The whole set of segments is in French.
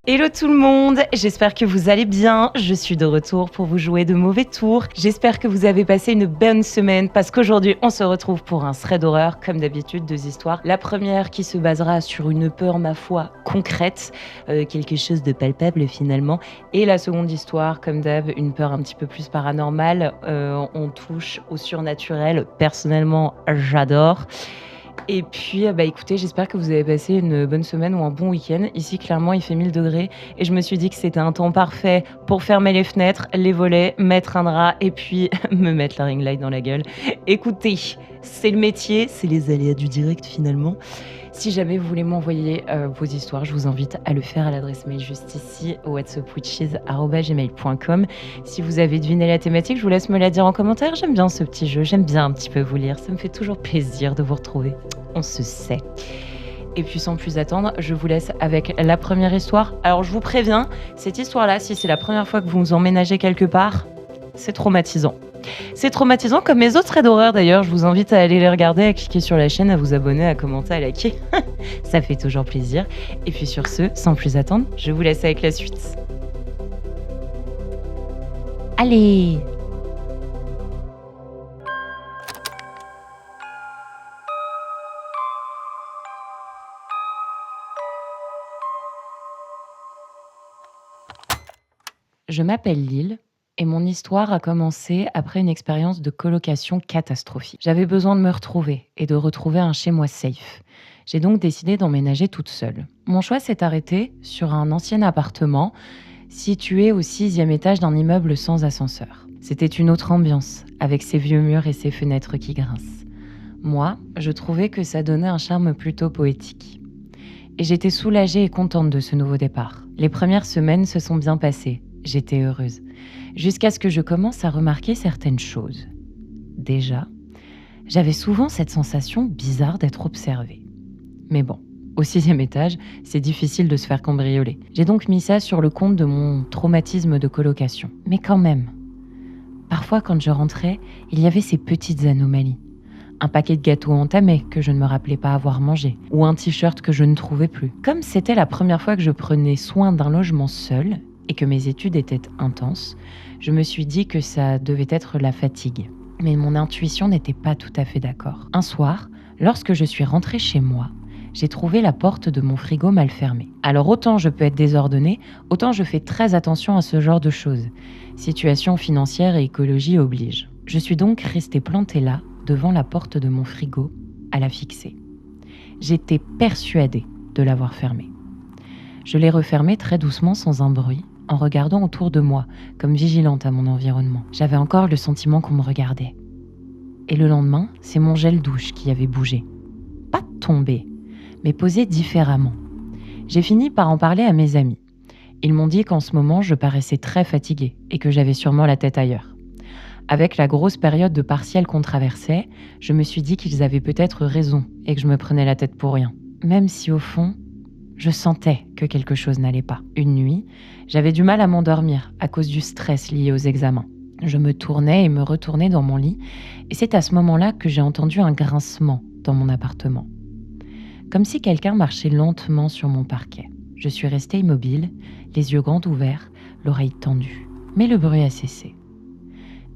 Hello tout le monde, j'espère que vous allez bien. Je suis de retour pour vous jouer de mauvais tours. J'espère que vous avez passé une bonne semaine parce qu'aujourd'hui on se retrouve pour un thread d'horreur, comme d'habitude, 2 histoires. La première qui se basera sur une peur, ma foi, concrète, quelque chose de palpable finalement. Et la seconde histoire, comme d'hab, une peur un petit peu plus paranormale. On touche au surnaturel. Personnellement, j'adore. Et puis, écoutez, j'espère que vous avez passé une bonne semaine ou un bon week-end. Ici, clairement, il fait 1000 degrés et je me suis dit que c'était un temps parfait pour fermer les fenêtres, les volets, mettre un drap et puis me mettre la ring light dans la gueule. Écoutez, c'est le métier, c'est les aléas du direct finalement. Si jamais vous voulez m'envoyer vos histoires, je vous invite à le faire à l'adresse mail juste ici, whatsupwitches@gmail.com. Si vous avez deviné la thématique, je vous laisse me la dire en commentaire. J'aime bien ce petit jeu, j'aime bien un petit peu vous lire. Ça me fait toujours plaisir de vous retrouver. On se sait. Et puis sans plus attendre, je vous laisse avec la première histoire. Alors je vous préviens, cette histoire-là, si c'est la première fois que vous vous emménagez quelque part, c'est traumatisant. C'est traumatisant comme mes autres threads d'horreur d'ailleurs. Je vous invite à aller les regarder, à cliquer sur la chaîne, à vous abonner, à commenter, à liker. Ça fait toujours plaisir. Et puis sur ce, sans plus attendre, je vous laisse avec la suite. Allez! Je m'appelle Lille. Et mon histoire a commencé après une expérience de colocation catastrophique. J'avais besoin de me retrouver et de retrouver un chez-moi safe. J'ai donc décidé d'emménager toute seule. Mon choix s'est arrêté sur un ancien appartement situé au 6e étage d'un immeuble sans ascenseur. C'était une autre ambiance, avec ses vieux murs et ses fenêtres qui grincent. Moi, je trouvais que ça donnait un charme plutôt poétique. Et j'étais soulagée et contente de ce nouveau départ. Les premières semaines se sont bien passées. J'étais heureuse. Jusqu'à ce que je commence à remarquer certaines choses. Déjà, j'avais souvent cette sensation bizarre d'être observée. Mais bon, au 6e étage, c'est difficile de se faire cambrioler. J'ai donc mis ça sur le compte de mon traumatisme de colocation. Mais quand même, parfois quand je rentrais, il y avait ces petites anomalies. Un paquet de gâteaux entamé que je ne me rappelais pas avoir mangé, ou un t-shirt que je ne trouvais plus. Comme c'était la première fois que je prenais soin d'un logement seul, et que mes études étaient intenses, je me suis dit que ça devait être la fatigue. Mais mon intuition n'était pas tout à fait d'accord. Un soir, lorsque je suis rentrée chez moi, j'ai trouvé la porte de mon frigo mal fermée. Alors autant je peux être désordonnée, autant je fais très attention à ce genre de choses. Situation financière et écologie oblige. Je suis donc restée plantée là, devant la porte de mon frigo, à la fixer. J'étais persuadée de l'avoir fermée. Je l'ai refermée très doucement sans un bruit, en regardant autour de moi, comme vigilante à mon environnement. J'avais encore le sentiment qu'on me regardait. Et le lendemain, c'est mon gel douche qui avait bougé. Pas tombé, mais posé différemment. J'ai fini par en parler à mes amis. Ils m'ont dit qu'en ce moment, je paraissais très fatiguée et que j'avais sûrement la tête ailleurs. Avec la grosse période de partiel qu'on traversait, je me suis dit qu'ils avaient peut-être raison et que je me prenais la tête pour rien. Même si au fond, je sentais que quelque chose n'allait pas. Une nuit, j'avais du mal à m'endormir à cause du stress lié aux examens. Je me tournais et me retournais dans mon lit et c'est à ce moment-là que j'ai entendu un grincement dans mon appartement. Comme si quelqu'un marchait lentement sur mon parquet. Je suis restée immobile, les yeux grands ouverts, l'oreille tendue. Mais le bruit a cessé.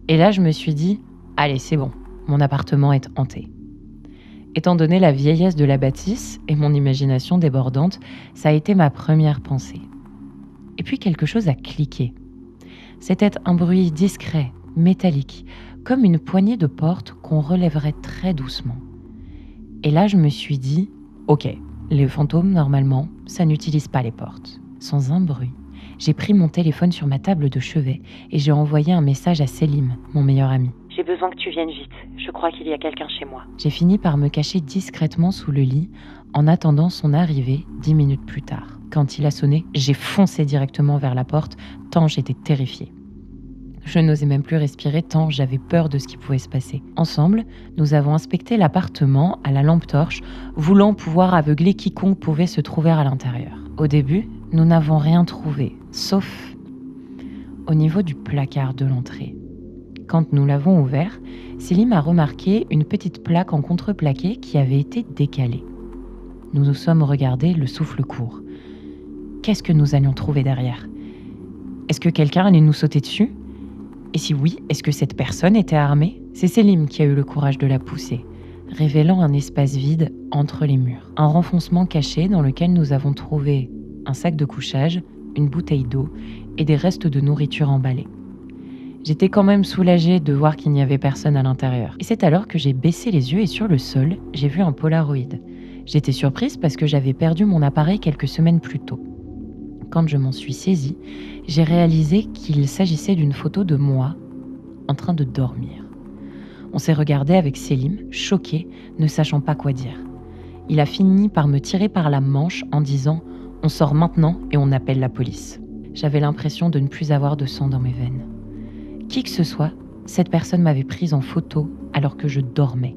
Et là, je me suis dit « Allez, c'est bon, mon appartement est hanté ». Étant donné la vieillesse de la bâtisse et mon imagination débordante, ça a été ma première pensée. Et puis quelque chose a cliqué. C'était un bruit discret, métallique, comme une poignée de porte qu'on relèverait très doucement. Et là, je me suis dit, ok, les fantômes, normalement, ça n'utilise pas les portes. Sans un bruit, j'ai pris mon téléphone sur ma table de chevet et j'ai envoyé un message à Selim, mon meilleur ami. J'ai besoin que tu viennes vite. Je crois qu'il y a quelqu'un chez moi. J'ai fini par me cacher discrètement sous le lit en attendant son arrivée 10 minutes plus tard. Quand il a sonné, j'ai foncé directement vers la porte tant j'étais terrifiée. Je n'osais même plus respirer tant j'avais peur de ce qui pouvait se passer. Ensemble, nous avons inspecté l'appartement à la lampe torche, voulant pouvoir aveugler quiconque pouvait se trouver à l'intérieur. Au début, nous n'avons rien trouvé, sauf au niveau du placard de l'entrée. Quand nous l'avons ouvert, Selim a remarqué une petite plaque en contreplaqué qui avait été décalée. Nous nous sommes regardés le souffle court. qu'est-ce que nous allions trouver derrière? Est-ce que quelqu'un allait nous sauter dessus? Et si oui, est-ce que cette personne était armée? C'est Selim qui a eu le courage de la pousser, révélant un espace vide entre les murs. Un renfoncement caché dans lequel nous avons trouvé un sac de couchage, une bouteille d'eau et des restes de nourriture emballés. J'étais quand même soulagée de voir qu'il n'y avait personne à l'intérieur. Et c'est alors que j'ai baissé les yeux et sur le sol, j'ai vu un Polaroid. J'étais surprise parce que j'avais perdu mon appareil quelques semaines plus tôt. Quand je m'en suis saisie, j'ai réalisé qu'il s'agissait d'une photo de moi en train de dormir. On s'est regardé avec Selim, choqué, ne sachant pas quoi dire. Il a fini par me tirer par la manche en disant « On sort maintenant et on appelle la police ». J'avais l'impression de ne plus avoir de sang dans mes veines. Qui que ce soit, cette personne m'avait prise en photo alors que je dormais.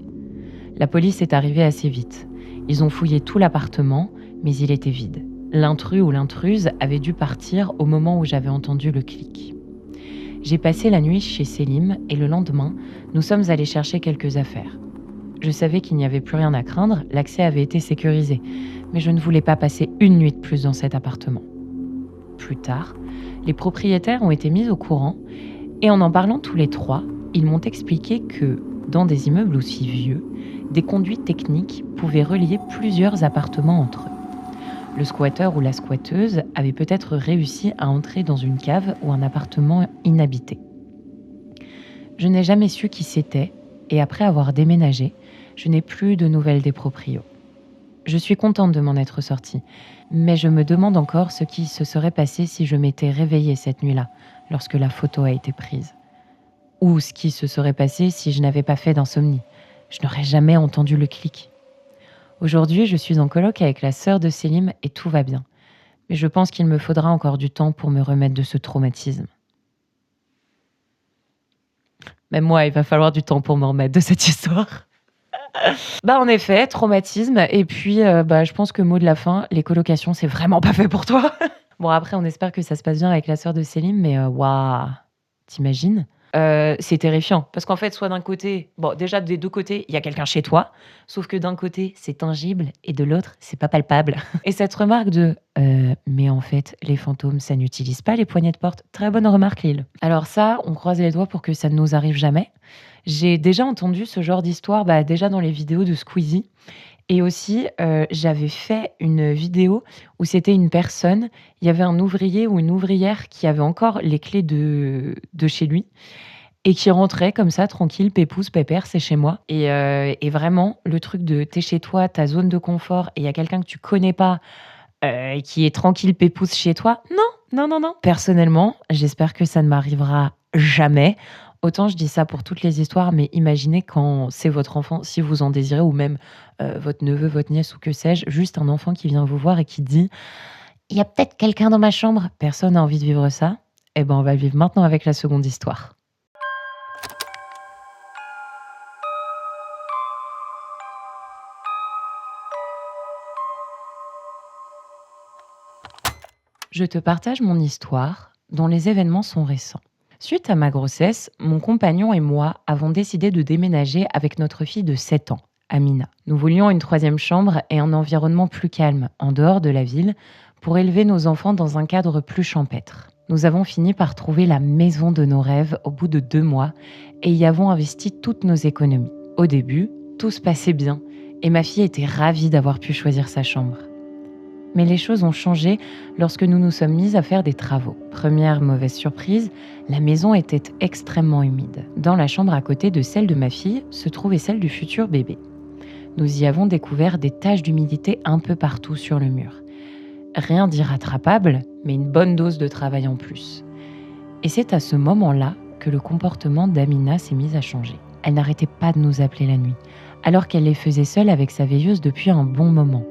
La police est arrivée assez vite. Ils ont fouillé tout l'appartement, mais il était vide. L'intrus ou l'intruse avait dû partir au moment où j'avais entendu le clic. J'ai passé la nuit chez Selim et le lendemain, nous sommes allés chercher quelques affaires. Je savais qu'il n'y avait plus rien à craindre, l'accès avait été sécurisé, mais je ne voulais pas passer une nuit de plus dans cet appartement. Plus tard, les propriétaires ont été mis au courant et en parlant tous les trois, ils m'ont expliqué que, dans des immeubles aussi vieux, des conduits techniques pouvaient relier plusieurs appartements entre eux. Le squatteur ou la squatteuse avait peut-être réussi à entrer dans une cave ou un appartement inhabité. Je n'ai jamais su qui c'était et après avoir déménagé, je n'ai plus de nouvelles des proprios. Je suis contente de m'en être sortie, mais je me demande encore ce qui se serait passé si je m'étais réveillée cette nuit-là, lorsque la photo a été prise. Ou ce qui se serait passé si je n'avais pas fait d'insomnie. Je n'aurais jamais entendu le clic. Aujourd'hui, je suis en coloc avec la sœur de Selim et tout va bien. Mais je pense qu'il me faudra encore du temps pour me remettre de ce traumatisme. Même moi, il va falloir du temps pour me remettre de cette histoire. En effet, traumatisme. Et puis, je pense que mot de la fin, les colocations, c'est vraiment pas fait pour toi. Bon, après, on espère que ça se passe bien avec la sœur de Selim, mais waouh, t'imagines? C'est terrifiant. Parce qu'en fait, soit d'un côté, déjà des deux côtés, il y a quelqu'un chez toi, sauf que d'un côté, c'est tangible et de l'autre, c'est pas palpable. Et cette remarque de mais en fait, les fantômes, ça n'utilise pas les poignées de porte. Très bonne remarque, Lille. Alors ça, on croise les doigts pour que ça ne nous arrive jamais. J'ai déjà entendu ce genre d'histoire déjà dans les vidéos de Squeezie. Et aussi, j'avais fait une vidéo où c'était une personne, il y avait un ouvrier ou une ouvrière qui avait encore les clés de chez lui et qui rentrait comme ça, tranquille, pépouze, pépère, c'est chez moi. Et vraiment, le truc de t'es chez toi, ta zone de confort, et il y a quelqu'un que tu connais pas qui est tranquille, pépouze chez toi, non. Personnellement, j'espère que ça ne m'arrivera jamais. Autant je dis ça pour toutes les histoires, mais imaginez quand c'est votre enfant, si vous en désirez, ou même votre neveu, votre nièce ou que sais-je, juste un enfant qui vient vous voir et qui dit « Il y a peut-être quelqu'un dans ma chambre ». Personne n'a envie de vivre ça. On va le vivre maintenant avec la seconde histoire. Je te partage mon histoire, dont les événements sont récents. Suite à ma grossesse, mon compagnon et moi avons décidé de déménager avec notre fille de 7 ans, Amina. Nous voulions une 3e chambre et un environnement plus calme, en dehors de la ville, pour élever nos enfants dans un cadre plus champêtre. Nous avons fini par trouver la maison de nos rêves au bout de 2 mois et y avons investi toutes nos économies. Au début, tout se passait bien et ma fille était ravie d'avoir pu choisir sa chambre. Mais les choses ont changé lorsque nous nous sommes mis à faire des travaux. Première mauvaise surprise, la maison était extrêmement humide. Dans la chambre à côté de celle de ma fille se trouvait celle du futur bébé. Nous y avons découvert des taches d'humidité un peu partout sur le mur. Rien d'irrattrapable, mais une bonne dose de travail en plus. Et c'est à ce moment-là que le comportement d'Amina s'est mis à changer. Elle n'arrêtait pas de nous appeler la nuit, alors qu'elle les faisait seule avec sa veilleuse depuis un bon moment.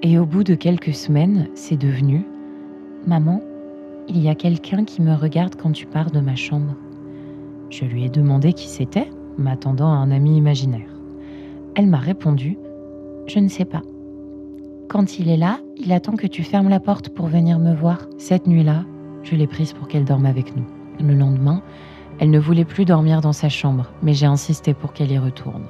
Et au bout de quelques semaines, c'est devenu « Maman, il y a quelqu'un qui me regarde quand tu pars de ma chambre. » Je lui ai demandé qui c'était, m'attendant à un ami imaginaire. Elle m'a répondu « Je ne sais pas. Quand il est là, il attend que tu fermes la porte pour venir me voir. » Cette nuit-là, je l'ai prise pour qu'elle dorme avec nous. Le lendemain, elle ne voulait plus dormir dans sa chambre, mais j'ai insisté pour qu'elle y retourne.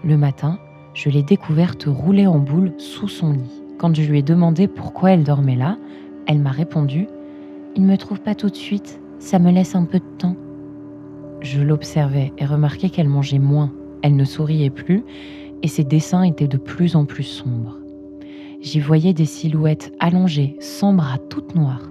Le matin, je l'ai découverte roulée en boule sous son lit. Quand je lui ai demandé pourquoi elle dormait là, elle m'a répondu « Il ne me trouve pas tout de suite, ça me laisse un peu de temps ». Je l'observais et remarquais qu'elle mangeait moins, elle ne souriait plus et ses dessins étaient de plus en plus sombres. J'y voyais des silhouettes allongées, sans bras, toutes noires,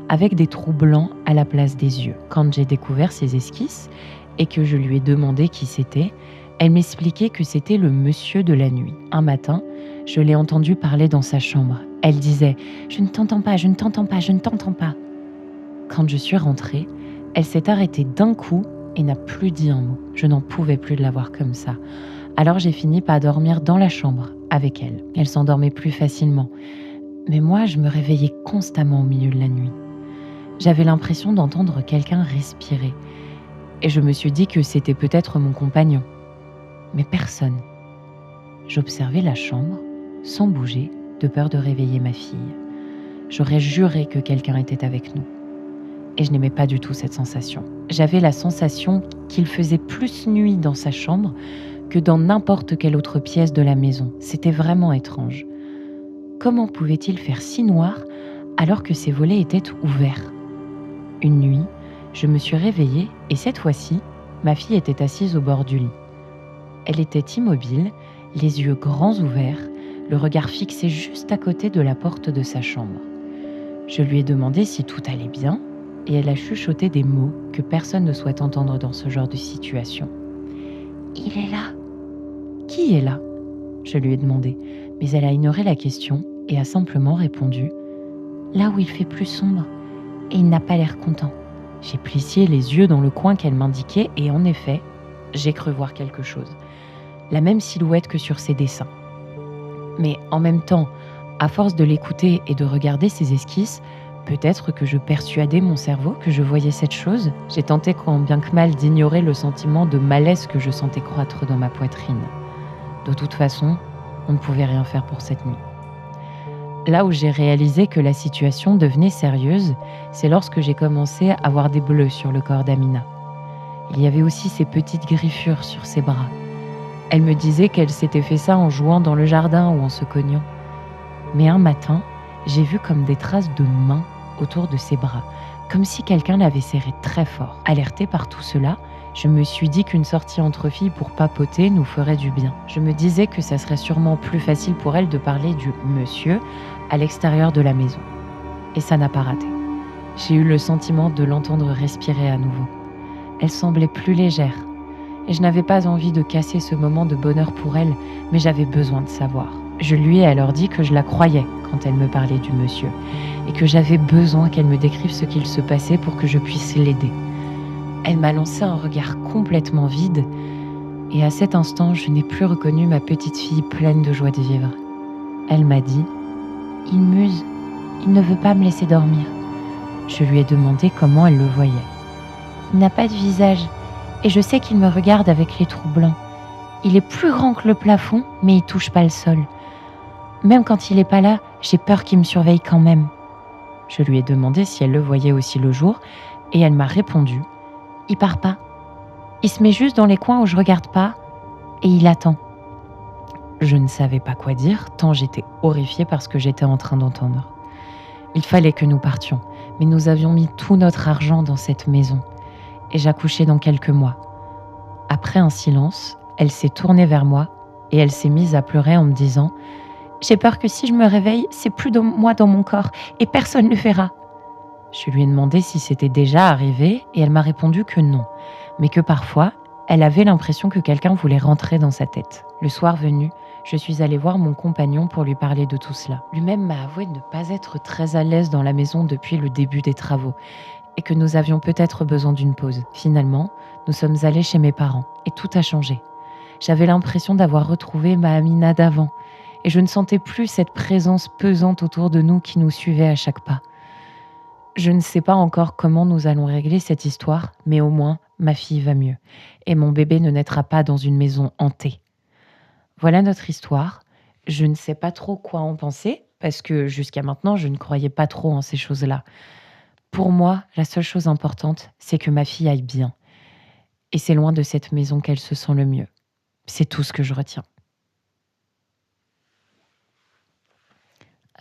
avec des trous blancs à la place des yeux. Quand j'ai découvert ses esquisses et que je lui ai demandé qui c'était, elle m'expliquait que c'était le monsieur de la nuit. Un matin, je l'ai entendu parler dans sa chambre. Elle disait « Je ne t'entends pas, je ne t'entends pas, je ne t'entends pas ». Quand je suis rentrée, elle s'est arrêtée d'un coup et n'a plus dit un mot. Je n'en pouvais plus de la voir comme ça. Alors j'ai fini par dormir dans la chambre avec elle. Elle s'endormait plus facilement. Mais moi, je me réveillais constamment au milieu de la nuit. J'avais l'impression d'entendre quelqu'un respirer. Et je me suis dit que c'était peut-être mon compagnon. Mais personne. J'observais la chambre, sans bouger, de peur de réveiller ma fille. J'aurais juré que quelqu'un était avec nous. Et je n'aimais pas du tout cette sensation. J'avais la sensation qu'il faisait plus nuit dans sa chambre que dans n'importe quelle autre pièce de la maison. C'était vraiment étrange. Comment pouvait-il faire si noir alors que ses volets étaient ouverts ? Une nuit, je me suis réveillée et cette fois-ci, ma fille était assise au bord du lit. Elle était immobile, les yeux grands ouverts, le regard fixé juste à côté de la porte de sa chambre. Je lui ai demandé si tout allait bien et elle a chuchoté des mots que personne ne souhaite entendre dans ce genre de situation. « Il est là !» « Qui est là ?» Je lui ai demandé, mais elle a ignoré la question et a simplement répondu « Là où il fait plus sombre, et il n'a pas l'air content. » J'ai plissé les yeux dans le coin qu'elle m'indiquait et en effet, j'ai cru voir quelque chose. La même silhouette que sur ses dessins. Mais en même temps, à force de l'écouter et de regarder ses esquisses, peut-être que je persuadais mon cerveau que je voyais cette chose. J'ai tenté tant bien que mal d'ignorer le sentiment de malaise que je sentais croître dans ma poitrine. De toute façon, on ne pouvait rien faire pour cette nuit. Là où j'ai réalisé que la situation devenait sérieuse, c'est lorsque j'ai commencé à voir des bleus sur le corps d'Amina. Il y avait aussi ces petites griffures sur ses bras. Elle me disait qu'elle s'était fait ça en jouant dans le jardin ou en se cognant. Mais un matin, j'ai vu comme des traces de mains autour de ses bras, comme si quelqu'un l'avait serré très fort. Alertée par tout cela, je me suis dit qu'une sortie entre filles pour papoter nous ferait du bien. Je me disais que ça serait sûrement plus facile pour elle de parler du monsieur à l'extérieur de la maison. Et ça n'a pas raté. J'ai eu le sentiment de l'entendre respirer à nouveau. Elle semblait plus légère. Et je n'avais pas envie de casser ce moment de bonheur pour elle, mais j'avais besoin de savoir. Je lui ai alors dit que je la croyais quand elle me parlait du monsieur, et que j'avais besoin qu'elle me décrive ce qu'il se passait pour que je puisse l'aider. Elle m'a lancé un regard complètement vide, et à cet instant, je n'ai plus reconnu ma petite fille pleine de joie de vivre. Elle m'a dit « Il muse, il ne veut pas me laisser dormir ». Je lui ai demandé comment elle le voyait. « Il n'a pas de visage, et je sais qu'il me regarde avec les trous blancs. Il est plus grand que le plafond, mais il touche pas le sol. Même quand il n'est pas là, j'ai peur qu'il me surveille quand même. » Je lui ai demandé si elle le voyait aussi le jour, et elle m'a répondu « Il part pas. Il se met juste dans les coins où je regarde pas, et il attend. » Je ne savais pas quoi dire, tant j'étais horrifiée par ce que j'étais en train d'entendre. Il fallait que nous partions, mais nous avions mis tout notre argent dans cette maison, et j'accouchais dans quelques mois. Après un silence, elle s'est tournée vers moi, et elle s'est mise à pleurer en me disant « J'ai peur que si je me réveille, c'est plus de moi dans mon corps, et personne ne le verra. » Je lui ai demandé si c'était déjà arrivé, et elle m'a répondu que non, mais que parfois, elle avait l'impression que quelqu'un voulait rentrer dans sa tête. Le soir venu, je suis allée voir mon compagnon pour lui parler de tout cela. Lui-même m'a avoué ne pas être très à l'aise dans la maison depuis le début des travaux, et que nous avions peut-être besoin d'une pause. Finalement, nous sommes allés chez mes parents, et tout a changé. J'avais l'impression d'avoir retrouvé ma Amina d'avant, et je ne sentais plus cette présence pesante autour de nous qui nous suivait à chaque pas. Je ne sais pas encore comment nous allons régler cette histoire, mais au moins, ma fille va mieux, et mon bébé ne naîtra pas dans une maison hantée. Voilà notre histoire. Je ne sais pas trop quoi en penser, parce que jusqu'à maintenant, je ne croyais pas trop en ces choses-là. Pour moi, la seule chose importante, c'est que ma fille aille bien. Et c'est loin de cette maison qu'elle se sent le mieux. C'est tout ce que je retiens.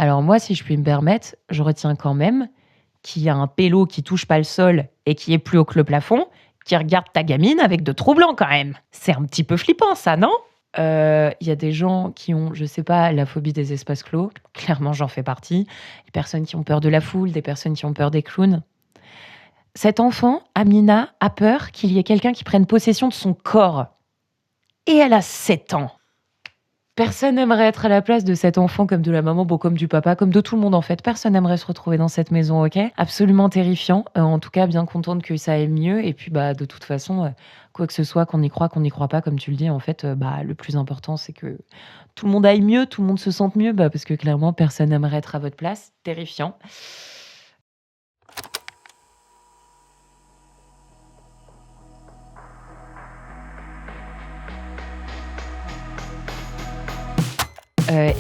Alors moi, si je puis me permettre, je retiens quand même qu'il y a un pélo qui touche pas le sol et qui est plus haut que le plafond, qui regarde ta gamine avec de trous blancs quand même. C'est un petit peu flippant ça, non? Il y a des gens qui ont, je sais pas, la phobie des espaces clos. Clairement, j'en fais partie. Des personnes qui ont peur de la foule, des personnes qui ont peur des clowns. Cet enfant, Amina, a peur qu'il y ait quelqu'un qui prenne possession de son corps. Et elle a 7 ans. Personne n'aimerait être à la place de cet enfant, comme de la maman, bon, comme du papa, comme de tout le monde en fait. Personne n'aimerait se retrouver dans cette maison, ok? Absolument terrifiant. En tout cas, bien contente que ça aille mieux. Et puis, bah, de toute façon, quoi que ce soit, qu'on y croit, qu'on n'y croit pas, comme tu le dis, en fait, bah, le plus important, c'est que tout le monde aille mieux, tout le monde se sente mieux, bah, parce que clairement, personne n'aimerait être à votre place. Terrifiant.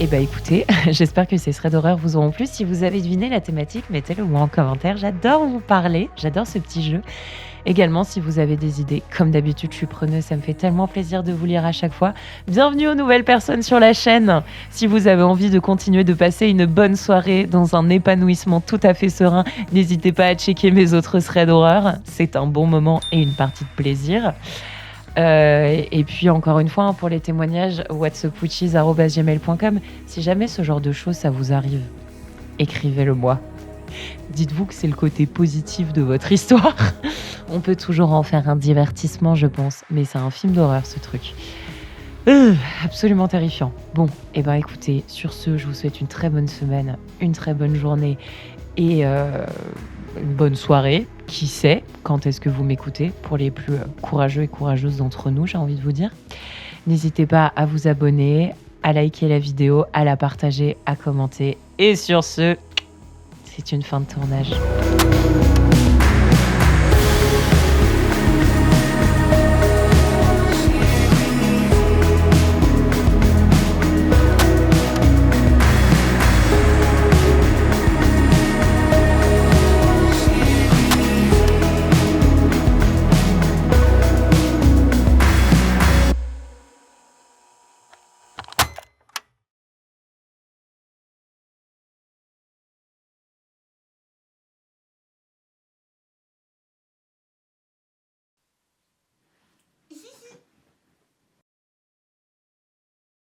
Et bah écoutez, j'espère que ces threads d'horreur vous auront plu. Si vous avez deviné la thématique, mettez-le moi en commentaire. J'adore vous parler, j'adore ce petit jeu. Également, si vous avez des idées, comme d'habitude, je suis preneuse, ça me fait tellement plaisir de vous lire à chaque fois. Bienvenue aux nouvelles personnes sur la chaîne. Si vous avez envie de continuer de passer une bonne soirée dans un épanouissement tout à fait serein, n'hésitez pas à checker mes autres threads d'horreur. C'est un bon moment et une partie de plaisir. Et puis encore une fois, pour les témoignages, whatsupwitches@gmail.com. Si jamais ce genre de choses ça vous arrive, écrivez-le moi. Dites-vous que c'est le côté positif de votre histoire. On peut toujours en faire un divertissement, je pense, mais c'est un film d'horreur ce truc. Absolument terrifiant. Bon, et ben écoutez, sur ce, je vous souhaite une très bonne semaine, une très bonne journée et une bonne soirée. Qui sait quand est-ce que vous m'écoutez, pour les plus courageux et courageuses d'entre nous, j'ai envie de vous dire. N'hésitez pas à vous abonner, à liker la vidéo, à la partager, à commenter. Et sur ce, c'est une fin de tournage.